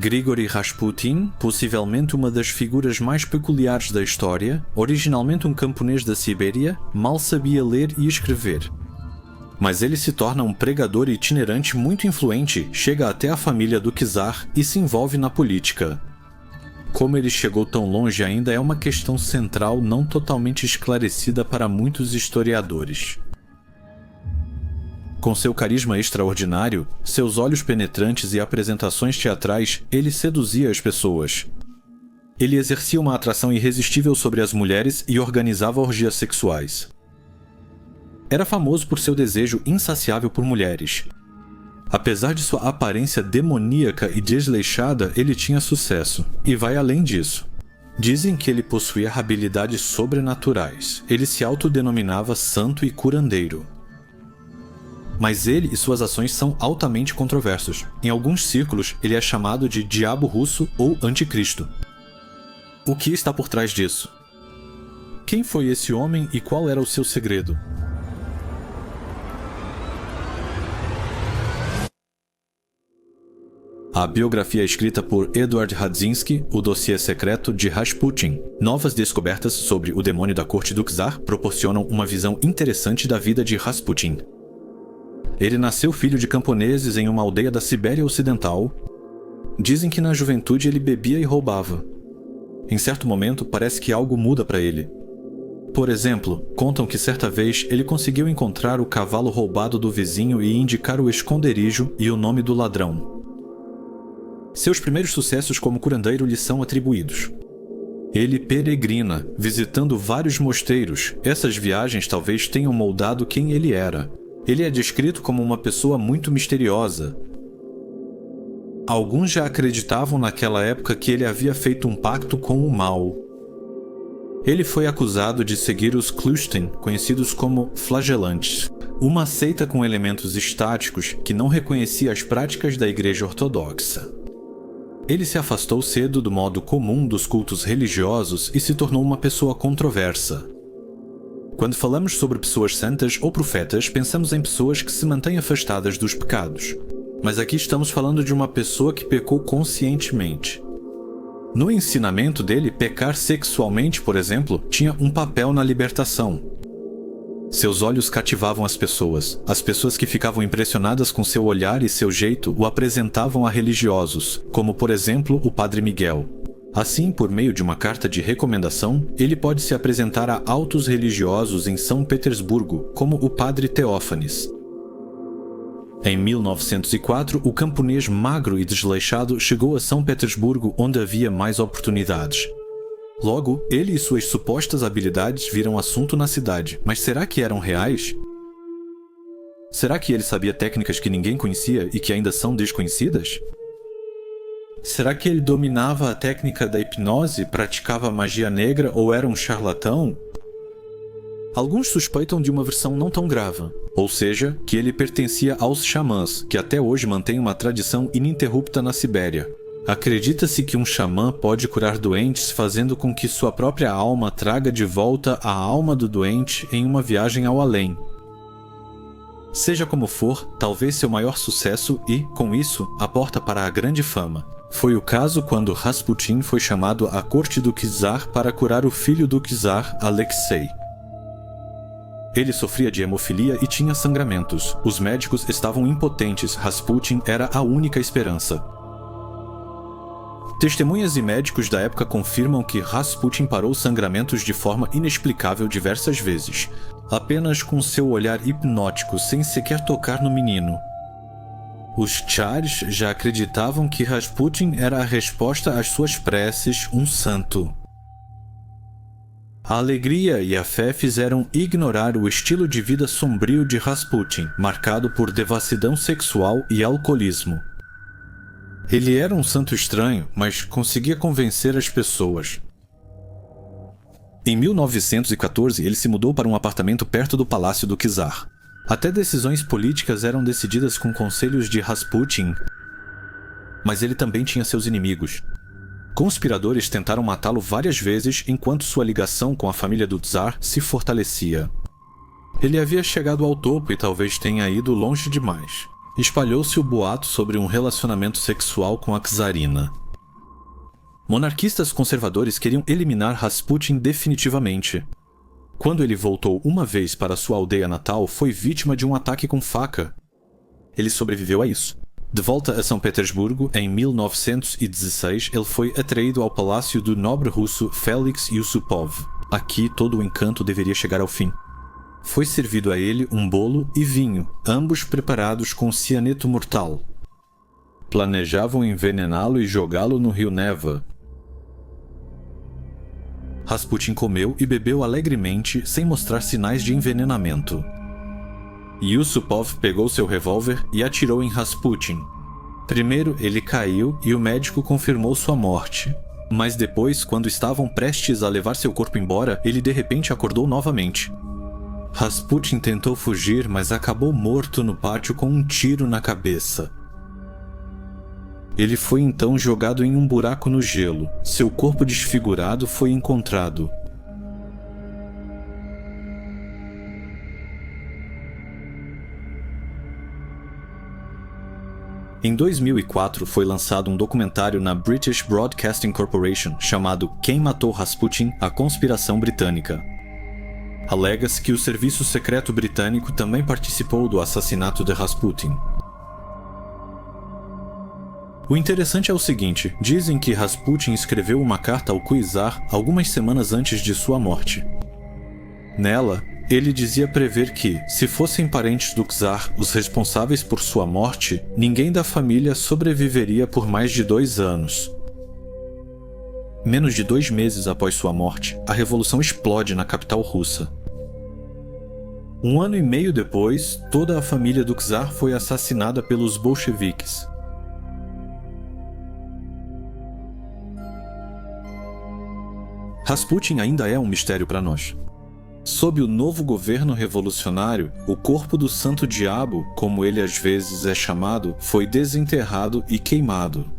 Grigori Rasputin, possivelmente uma das figuras mais peculiares da história, originalmente um camponês da Sibéria, mal sabia ler e escrever. Mas ele se torna um pregador itinerante muito influente, chega até a família do czar e se envolve na política. Como ele chegou tão longe ainda é uma questão central não totalmente esclarecida para muitos historiadores. Com seu carisma extraordinário, seus olhos penetrantes e apresentações teatrais, ele seduzia as pessoas. Ele exercia uma atração irresistível sobre as mulheres e organizava orgias sexuais. Era famoso por seu desejo insaciável por mulheres. Apesar de sua aparência demoníaca e desleixada, ele tinha sucesso, e vai além disso. Dizem que ele possuía habilidades sobrenaturais. Ele se autodenominava santo e curandeiro. Mas ele e suas ações são altamente controversos. Em alguns círculos, ele é chamado de Diabo Russo ou Anticristo. O que está por trás disso? Quem foi esse homem e qual era o seu segredo? A biografia escrita por Edward Radzinski, O Dossiê Secreto de Rasputin. Novas descobertas sobre o demônio da corte do czar proporcionam uma visão interessante da vida de Rasputin. Ele nasceu filho de camponeses em uma aldeia da Sibéria Ocidental. Dizem que na juventude ele bebia e roubava. Em certo momento, parece que algo muda para ele. Por exemplo, contam que certa vez ele conseguiu encontrar o cavalo roubado do vizinho e indicar o esconderijo e o nome do ladrão. Seus primeiros sucessos como curandeiro lhe são atribuídos. Ele peregrina, visitando vários mosteiros. Essas viagens talvez tenham moldado quem ele era. Ele é descrito como uma pessoa muito misteriosa. Alguns já acreditavam naquela época que ele havia feito um pacto com o mal. Ele foi acusado de seguir os Klusten, conhecidos como flagelantes, uma seita com elementos estáticos que não reconhecia as práticas da Igreja Ortodoxa. Ele se afastou cedo do modo comum dos cultos religiosos e se tornou uma pessoa controversa. Quando falamos sobre pessoas santas ou profetas, pensamos em pessoas que se mantêm afastadas dos pecados. Mas aqui estamos falando de uma pessoa que pecou conscientemente. No ensinamento dele, pecar sexualmente, por exemplo, tinha um papel na libertação. Seus olhos cativavam as pessoas. As pessoas que ficavam impressionadas com seu olhar e seu jeito o apresentavam a religiosos, como por exemplo o Padre Miguel. Assim, por meio de uma carta de recomendação, ele pode se apresentar a altos religiosos em São Petersburgo, como o Padre Teófanes. Em 1904, o camponês magro e desleixado chegou a São Petersburgo, onde havia mais oportunidades. Logo, ele e suas supostas habilidades viram assunto na cidade, mas será que eram reais? Será que ele sabia técnicas que ninguém conhecia e que ainda são desconhecidas? Será que ele dominava a técnica da hipnose, praticava magia negra ou era um charlatão? Alguns suspeitam de uma versão não tão grave, ou seja, que ele pertencia aos xamãs, que até hoje mantêm uma tradição ininterrupta na Sibéria. Acredita-se que um xamã pode curar doentes fazendo com que sua própria alma traga de volta a alma do doente em uma viagem ao além. Seja como for, talvez seu maior sucesso e, com isso, a porta para a grande fama. Foi o caso quando Rasputin foi chamado à corte do czar para curar o filho do czar, Alexei. Ele sofria de hemofilia e tinha sangramentos. Os médicos estavam impotentes. Rasputin era a única esperança. Testemunhas e médicos da época confirmam que Rasputin parou sangramentos de forma inexplicável diversas vezes, apenas com seu olhar hipnótico, sem sequer tocar no menino. Os Tsars já acreditavam que Rasputin era a resposta às suas preces, um santo. A alegria e a fé fizeram ignorar o estilo de vida sombrio de Rasputin, marcado por devassidão sexual e alcoolismo. Ele era um santo estranho, mas conseguia convencer as pessoas. Em 1914, ele se mudou para um apartamento perto do palácio do czar. Até decisões políticas eram decididas com conselhos de Rasputin, mas ele também tinha seus inimigos. Conspiradores tentaram matá-lo várias vezes enquanto sua ligação com a família do czar se fortalecia. Ele havia chegado ao topo e talvez tenha ido longe demais. espalhou-se o boato sobre um relacionamento sexual com a czarina. Monarquistas conservadores queriam eliminar Rasputin definitivamente. Quando ele voltou uma vez para sua aldeia natal, foi vítima de um ataque com faca. Ele sobreviveu a isso. De volta a São Petersburgo, em 1916, ele foi atraído ao palácio do nobre russo Felix Yusupov. Aqui todo o encanto deveria chegar ao fim. Foi servido a ele um bolo e vinho, ambos preparados com cianeto mortal. Planejavam envenená-lo e jogá-lo no rio Neva. Rasputin comeu e bebeu alegremente, sem mostrar sinais de envenenamento. Yusupov pegou seu revólver e atirou em Rasputin. Primeiro ele caiu e o médico confirmou sua morte. Mas depois, quando estavam prestes a levar seu corpo embora, ele de repente acordou novamente. Rasputin tentou fugir, mas acabou morto no pátio com um tiro na cabeça. Ele foi então jogado em um buraco no gelo. Seu corpo desfigurado foi encontrado. Em 2004 foi lançado um documentário na British Broadcasting Corporation chamado Quem Matou Rasputin? A Conspiração Britânica. Alega-se que o serviço secreto britânico também participou do assassinato de Rasputin. O interessante é o seguinte, dizem que Rasputin escreveu uma carta ao Czar algumas semanas antes de sua morte. Nela, ele dizia prever que, se fossem parentes do czar os responsáveis por sua morte, ninguém da família sobreviveria por mais de 2 anos. Menos de 2 meses após sua morte, a revolução explode na capital russa. 1 ano e meio depois, toda a família do czar foi assassinada pelos bolcheviques. Rasputin ainda é um mistério para nós. Sob o novo governo revolucionário, o corpo do Santo Diabo, como ele às vezes é chamado, foi desenterrado e queimado.